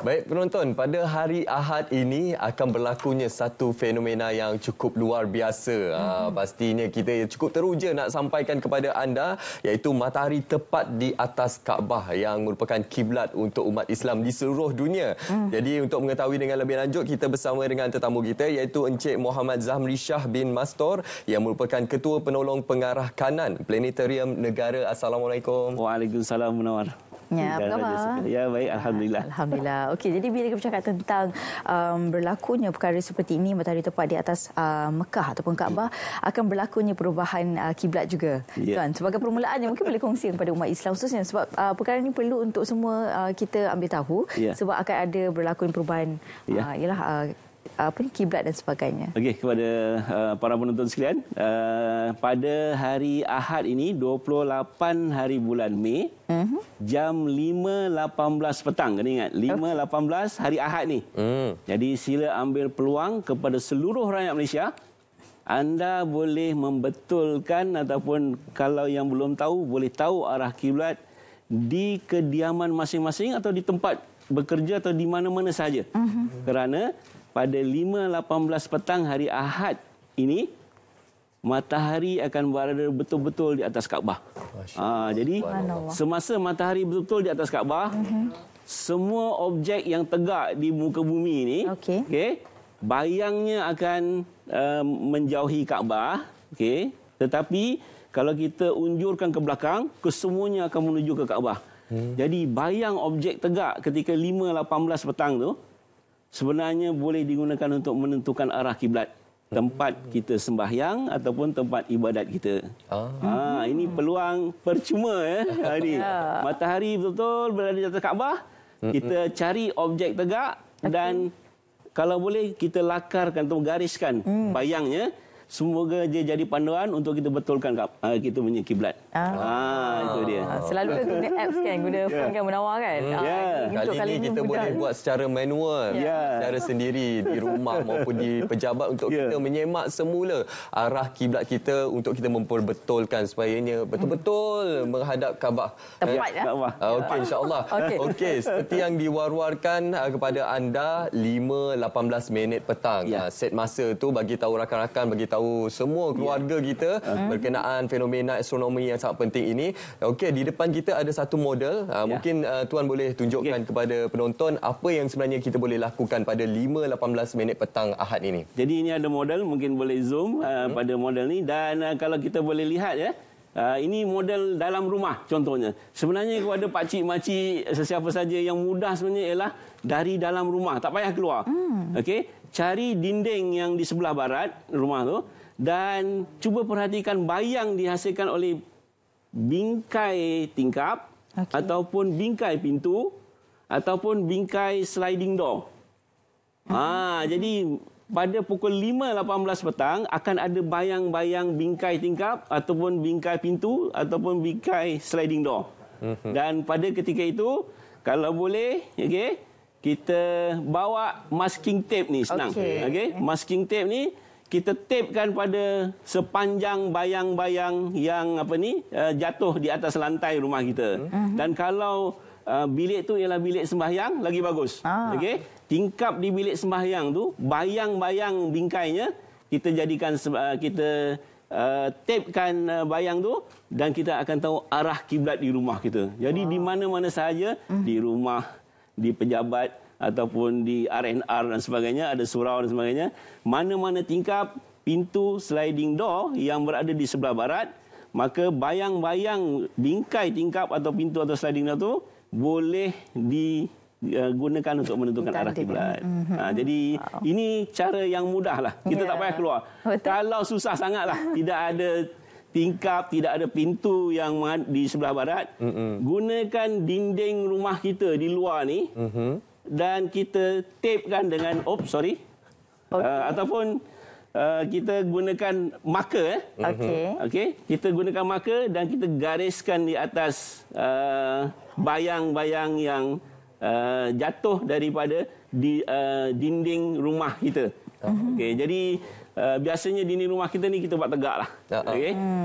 Baik penonton, pada hari Ahad ini akan berlakunya satu fenomena yang cukup luar biasa. Pastinya kita cukup teruja nak sampaikan kepada anda, iaitu matahari tepat di atas Kaabah yang merupakan kiblat untuk umat Islam di seluruh dunia. Jadi untuk mengetahui dengan lebih lanjut, kita bersama dengan tetamu kita iaitu Encik Muhammad Zamri Shah bin Mastor yang merupakan Ketua Penolong Pengarah Kanan Planetarium Negara. Assalamualaikum. Waalaikumsalam Munawar. Ya, apa khabar? Ya, baik. Alhamdulillah. Alhamdulillah. Okey, jadi bila kita bercakap tentang berlakunya perkara seperti ini, matahari tepat di atas Mekah ataupun Kaabah, akan berlakunya perubahan kiblat juga. Tuan, sebagai permulaannya mungkin boleh kongsi kepada umat Islam khususnya sebab perkara ini perlu untuk semua kita ambil tahu sebab akan ada berlaku perubahan kiblat dan sebagainya. Okey, kepada para penonton sekalian, pada hari Ahad ini 28 hari bulan Mei, jam 5.18 petang, kena ingat 5.18 hari Ahad ni. Jadi sila ambil peluang kepada seluruh rakyat Malaysia. Anda boleh membetulkan ataupun kalau yang belum tahu boleh tahu arah kiblat di kediaman masing-masing atau di tempat bekerja atau di mana-mana sahaja. Kerana pada 5.18 petang hari Ahad ini, matahari akan berada betul-betul di atas Kaabah. Jadi, semasa matahari betul-betul di atas Kaabah, semua objek yang tegak di muka bumi ini, bayangnya akan menjauhi Kaabah. Tetapi, kalau kita unjurkan ke belakang, kesemuanya akan menuju ke Kaabah. Jadi, bayang objek tegak ketika 5.18 petang tu, sebenarnya boleh digunakan untuk menentukan arah kiblat tempat kita sembahyang ataupun tempat ibadat kita. Ini peluang percuma ini. Matahari betul-betul berada di atas Kaabah. Kita cari objek tegak dan kalau boleh kita lakarkan atau gariskan bayangnya. Semoga dia jadi panduan untuk kita betulkan kita punya kiblat. Itu dia. Selalu kan guna apps kan, guna phone kan Munawar kan. Kali ini kita boleh buat secara manual, secara sendiri di rumah maupun di pejabat untuk kita menyemak semula arah kiblat kita untuk kita memperbetulkan supayanya betul-betul menghadap Kaabah. Tepat Okey, insya-Allah. Okey, seperti yang diwar-warkan kepada anda 5.18 minit petang. Set masa tu bagi tahu rakan-rakan, bagi tahu semua keluarga kita berkenaan fenomena astronomi yang sangat penting ini. Okey, di depan kita ada satu model. Mungkin tuan boleh tunjukkan kepada penonton apa yang sebenarnya kita boleh lakukan pada 5.18 minit petang Ahad ini. Jadi ini ada model, mungkin boleh zoom pada model ni dan kalau kita boleh lihat ini model dalam rumah contohnya. Sebenarnya kepada pakcik-makcik sesiapa saja yang mudah sebenarnya ialah dari dalam rumah, tak payah keluar. Cari dinding yang di sebelah barat rumah tu dan cuba perhatikan bayang dihasilkan oleh bingkai tingkap ataupun bingkai pintu ataupun bingkai sliding door. Jadi pada pukul 5.18 petang akan ada bayang-bayang bingkai tingkap ataupun bingkai pintu ataupun bingkai sliding door. Dan pada ketika itu kalau boleh kita bawa masking tape ni senang. Masking tape ni kita tapekan pada sepanjang bayang-bayang yang jatuh di atas lantai rumah kita. Dan kalau bilik tu ialah bilik sembahyang, lagi bagus. Tingkap di bilik sembahyang tu, bayang-bayang bingkainya kita jadikan kita tapekan bayang tu dan kita akan tahu arah kiblat di rumah kita. Jadi di mana-mana sahaja, di rumah, di pejabat ataupun di R&R dan sebagainya, ada surau dan sebagainya, mana-mana tingkap, pintu, sliding door yang berada di sebelah barat, maka bayang-bayang bingkai tingkap atau pintu atau sliding door tu boleh digunakan untuk menentukan arah kiblat. Jadi ini cara yang mudah lah. Kita tak payah keluar. Kalau susah sangatlah, tidak ada tingkap, tidak ada pintu yang di sebelah barat, gunakan dinding rumah kita di luar ni dan kita tapekan dengan ataupun kita gunakan marker. Kita gunakan marker dan kita gariskan di atas bayang-bayang yang jatuh daripada dinding rumah kita. Jadi biasanya dinding rumah kita ni kita buat tegak lah.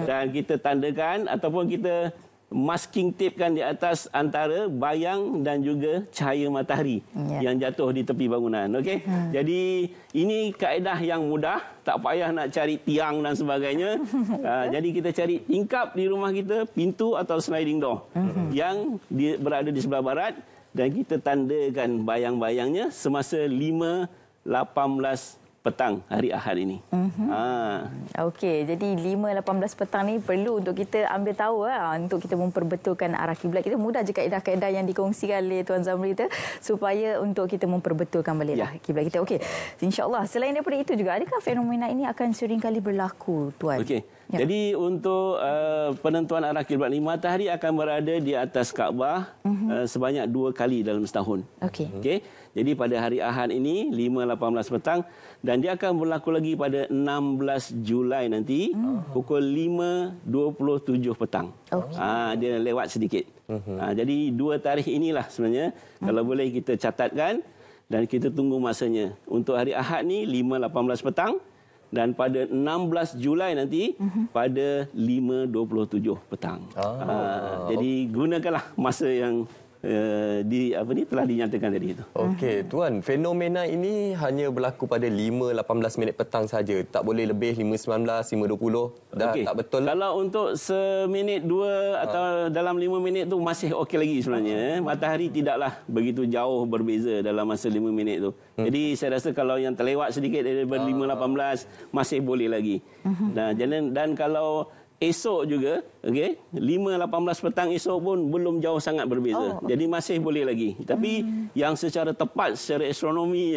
Dan kita tandakan ataupun kita masking tape kan di atas antara bayang dan juga cahaya matahari yang jatuh di tepi bangunan. Okey. Jadi ini kaedah yang mudah, tak payah nak cari tiang dan sebagainya. Jadi kita cari tingkap di rumah kita, pintu atau sliding door yang berada di sebelah barat, dan kita tandakan bayang-bayangnya semasa 5.18 petang hari Ahad ini. Okey, jadi 5.18 petang ni perlu untuk kita ambil tahu untuk kita memperbetulkan arah kiblat kita. Mudah je kaedah-kaedah yang dikongsikan oleh Tuan Zamri kita supaya untuk kita memperbetulkan baliklah kiblat kita. Okey, insya-Allah. Selain daripada itu juga, adakah fenomena ini akan sering kali berlaku, Tuan? Okey. Jadi untuk penentuan arah kiblat ni, matahari akan berada di atas Kaabah sebanyak 2 kali dalam setahun. Okey. Jadi pada hari Ahad ini 5.18 petang, dan dia akan berlaku lagi pada 16 Julai nanti pukul 5.27 petang. Dia lewat sedikit. Jadi 2 tarikh inilah sebenarnya kalau boleh kita catatkan dan kita tunggu masanya. Untuk hari Ahad ni 5.18 petang, dan pada 16 Julai nanti pada 5.27 petang. Jadi gunakanlah masa yang telah dinyatakan tadi itu. Okey, Tuan, fenomena ini hanya berlaku pada 5.18 minit petang saja. Tak boleh lebih 5.19, 5.20. Dah tak betul. Kalau untuk seminit 2 atau dalam 5 minit tu masih okey lagi sebenarnya. Matahari tidaklah begitu jauh berbeza dalam masa 5 minit tu. Jadi saya rasa kalau yang terlewat sedikit daripada 5.18 masih boleh lagi. Dan kalau esok juga, 5.18 petang esok pun belum jauh sangat berbeza. Jadi masih boleh lagi. Tapi yang secara tepat secara astronomi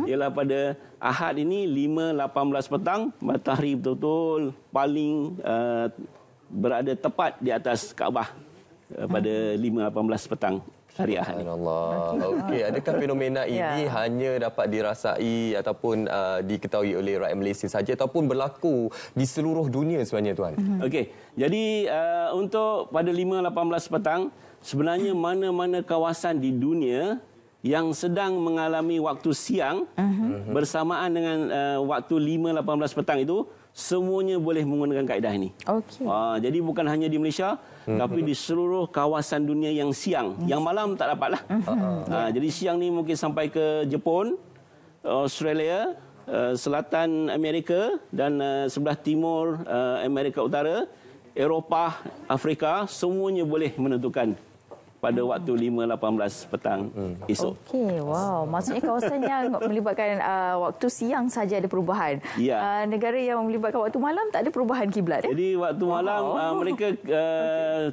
ialah pada Ahad ini 5.18 petang, matahari betul-betul paling berada tepat di atas Kaabah pada 5.18 petang hari Ahad. Allah. Okey, adakah fenomena ini hanya dapat dirasai ataupun diketahui oleh rakyat Malaysia saja ataupun berlaku di seluruh dunia sebenarnya, Tuan? Okey. Jadi untuk pada 5.18 petang, sebenarnya mana-mana kawasan di dunia yang sedang mengalami waktu siang bersamaan dengan waktu 5.18 petang itu, semuanya boleh menggunakan kaedah ini. Jadi bukan hanya di Malaysia, tapi di seluruh kawasan dunia yang siang. Yang malam tak dapatlah. Jadi siang ni mungkin sampai ke Jepun, Australia, selatan Amerika dan sebelah timur Amerika Utara, Eropah, Afrika, semuanya boleh menentukan pada waktu 5.18 petang esok. Okey, wow. Maksudnya kawasan yang melibatkan waktu siang saja ada perubahan. Negara yang melibatkan waktu malam tak ada perubahan kiblat. Jadi waktu malam mereka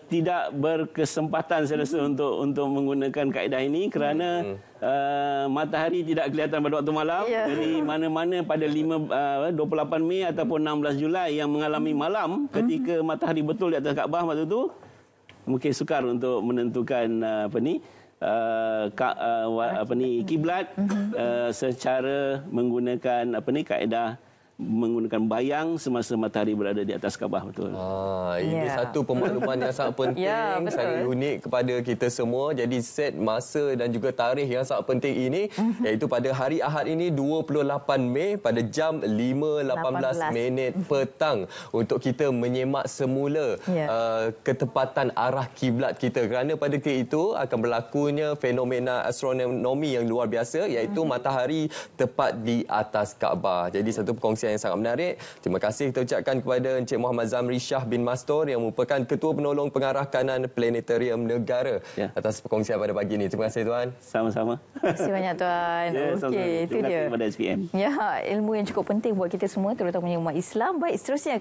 tidak berkesempatan saya rasa untuk menggunakan kaedah ini kerana matahari tidak kelihatan pada waktu malam. Jadi mana-mana pada 28 Mei ataupun 16 Julai yang mengalami malam ketika matahari betul di atas Kaabah waktu itu, mungkin sukar untuk menentukan kiblat secara menggunakan kaedah menggunakan bayang semasa matahari berada di atas Kaabah, betul. Ini satu pemakluman yang sangat penting, sangat unik kepada kita semua. Jadi set masa dan juga tarikh yang sangat penting ini iaitu pada hari Ahad ini 28 Mei pada jam 5.18 minit petang untuk kita menyemak semula ketepatan arah kiblat kita, kerana pada ketika itu akan berlakunya fenomena astronomi yang luar biasa iaitu matahari tepat di atas Kaabah. Jadi satu perkongsian yang sangat menarik. Terima kasih kita ucapkan kepada Encik Muhammad Zamri Shah bin Mastor yang merupakan Ketua Penolong Pengarah Kanan Planetarium Negara atas perkongsian pada pagi ini. Terima kasih, Tuan. Sama-sama. Terima kasih banyak, Tuan. Okey, itu dia. Terima kasih kepada SPM. Ilmu yang cukup penting buat kita semua, terutamanya umat Islam. Baik, seterusnya kami